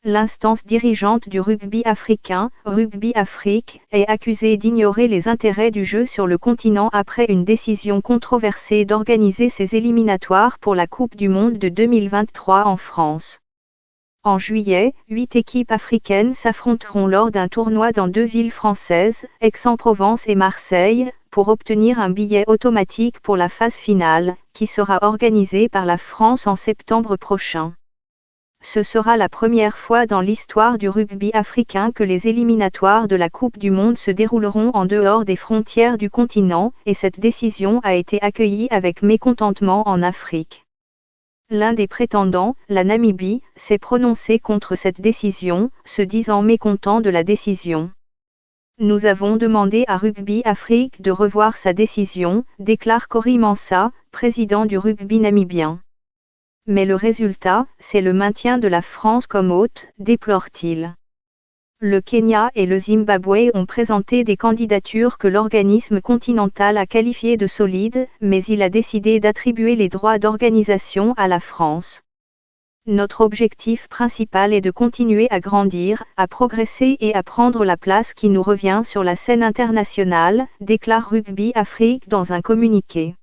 L'instance dirigeante du rugby africain, Rugby Afrique, est accusée d'ignorer les intérêts du jeu sur le continent après une décision controversée d'organiser ses éliminatoires pour la Coupe du Monde de 2023 en France. En juillet, 8 équipes africaines s'affronteront lors d'un tournoi dans 2 villes françaises, Aix-en-Provence et Marseille, pour obtenir un billet automatique pour la phase finale, qui sera organisée par la France en septembre prochain. Ce sera la première fois dans l'histoire du rugby africain que les éliminatoires de la Coupe du Monde se dérouleront en dehors des frontières du continent, et cette décision a été accueillie avec mécontentement en Afrique. L'un des prétendants, la Namibie, s'est prononcé contre cette décision, se disant mécontent de la décision. Nous avons demandé à Rugby Afrique de revoir sa décision, déclare Cory Mansa, président du rugby namibien. Mais le résultat, c'est le maintien de la France comme hôte, déplore-t-il. Le Kenya et le Zimbabwe ont présenté des candidatures que l'organisme continental a qualifiées de solides, mais il a décidé d'attribuer les droits d'organisation à la France. Notre objectif principal est de continuer à grandir, à progresser et à prendre la place qui nous revient sur la scène internationale, déclare Rugby Afrique dans un communiqué.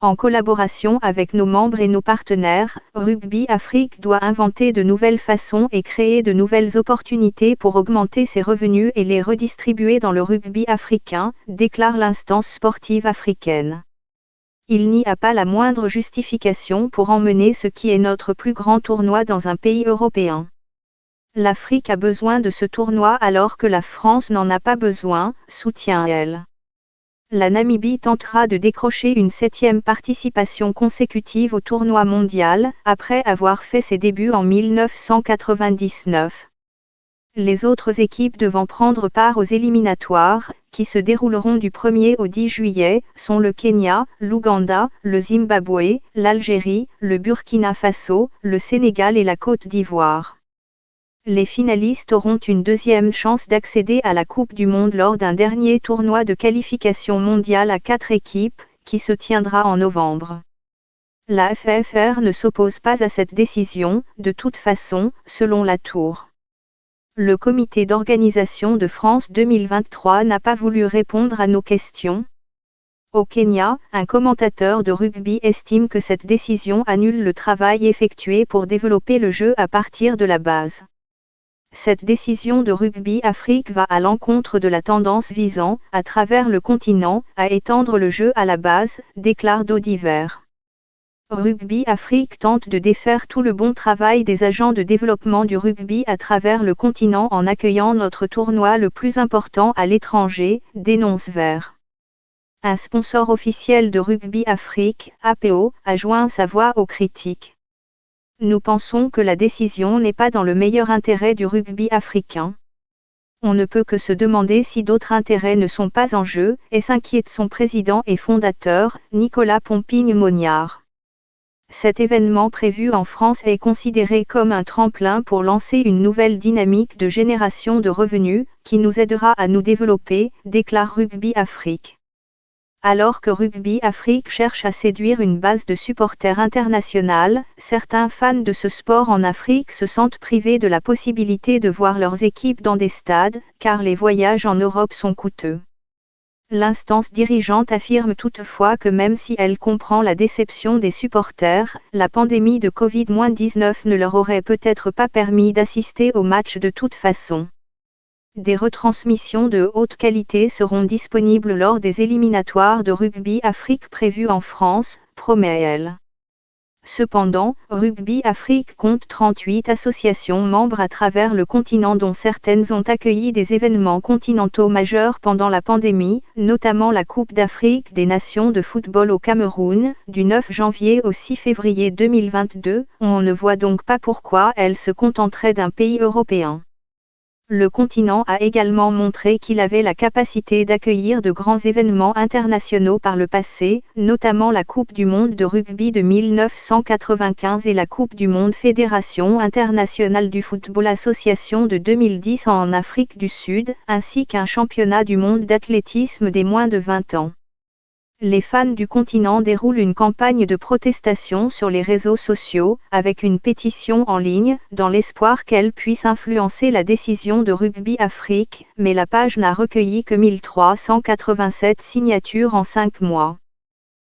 En collaboration avec nos membres et nos partenaires, Rugby Afrique doit inventer de nouvelles façons et créer de nouvelles opportunités pour augmenter ses revenus et les redistribuer dans le rugby africain, déclare l'instance sportive africaine. Il n'y a pas la moindre justification pour emmener ce qui est notre plus grand tournoi dans un pays européen. L'Afrique a besoin de ce tournoi alors que la France n'en a pas besoin, soutient-elle. La Namibie tentera de décrocher une 7e participation consécutive au tournoi mondial, après avoir fait ses débuts en 1999. Les autres équipes devant prendre part aux éliminatoires, qui se dérouleront du 1er au 10 juillet, sont le Kenya, l'Ouganda, le Zimbabwe, l'Algérie, le Burkina Faso, le Sénégal et la Côte d'Ivoire. Les finalistes auront une deuxième chance d'accéder à la Coupe du Monde lors d'un dernier tournoi de qualification mondiale à 4 équipes, qui se tiendra en novembre. La FFR ne s'oppose pas à cette décision, de toute façon, selon la Tour. Le comité d'organisation de France 2023 n'a pas voulu répondre à nos questions. Au Kenya, un commentateur de rugby estime que cette décision annule le travail effectué pour développer le jeu à partir de la base. Cette décision de Rugby Afrique va à l'encontre de la tendance visant, à travers le continent, à étendre le jeu à la base, déclare Dodiver. Rugby Afrique tente de défaire tout le bon travail des agents de développement du rugby à travers le continent en accueillant notre tournoi le plus important à l'étranger, dénonce Vert. Un sponsor officiel de Rugby Afrique, APO, a joint sa voix aux critiques. Nous pensons que la décision n'est pas dans le meilleur intérêt du rugby africain. On ne peut que se demander si d'autres intérêts ne sont pas en jeu, et s'inquiète son président et fondateur, Nicolas Pompigne-Mognard. Cet événement prévu en France est considéré comme un tremplin pour lancer une nouvelle dynamique de génération de revenus, qui nous aidera à nous développer, déclare Rugby Afrique. Alors que Rugby Afrique cherche à séduire une base de supporters internationale, certains fans de ce sport en Afrique se sentent privés de la possibilité de voir leurs équipes dans des stades, car les voyages en Europe sont coûteux. L'instance dirigeante affirme toutefois que même si elle comprend la déception des supporters, la pandémie de Covid-19 ne leur aurait peut-être pas permis d'assister au match de toute façon. Des retransmissions de haute qualité seront disponibles lors des éliminatoires de Rugby Afrique prévus en France, promet-elle. Cependant, Rugby Afrique compte 38 associations membres à travers le continent dont certaines ont accueilli des événements continentaux majeurs pendant la pandémie, notamment la Coupe d'Afrique des Nations de football au Cameroun, du 9 janvier au 6 février 2022, on ne voit donc pas pourquoi elle se contenterait d'un pays européen. Le continent a également montré qu'il avait la capacité d'accueillir de grands événements internationaux par le passé, notamment la Coupe du Monde de rugby de 1995 et la Coupe du Monde Fédération internationale du football association de 2010 en Afrique du Sud, ainsi qu'un championnat du monde d'athlétisme des moins de 20 ans. Les fans du continent déroulent une campagne de protestation sur les réseaux sociaux, avec une pétition en ligne, dans l'espoir qu'elle puisse influencer la décision de Rugby Afrique, mais la page n'a recueilli que 1387 signatures en 5 mois.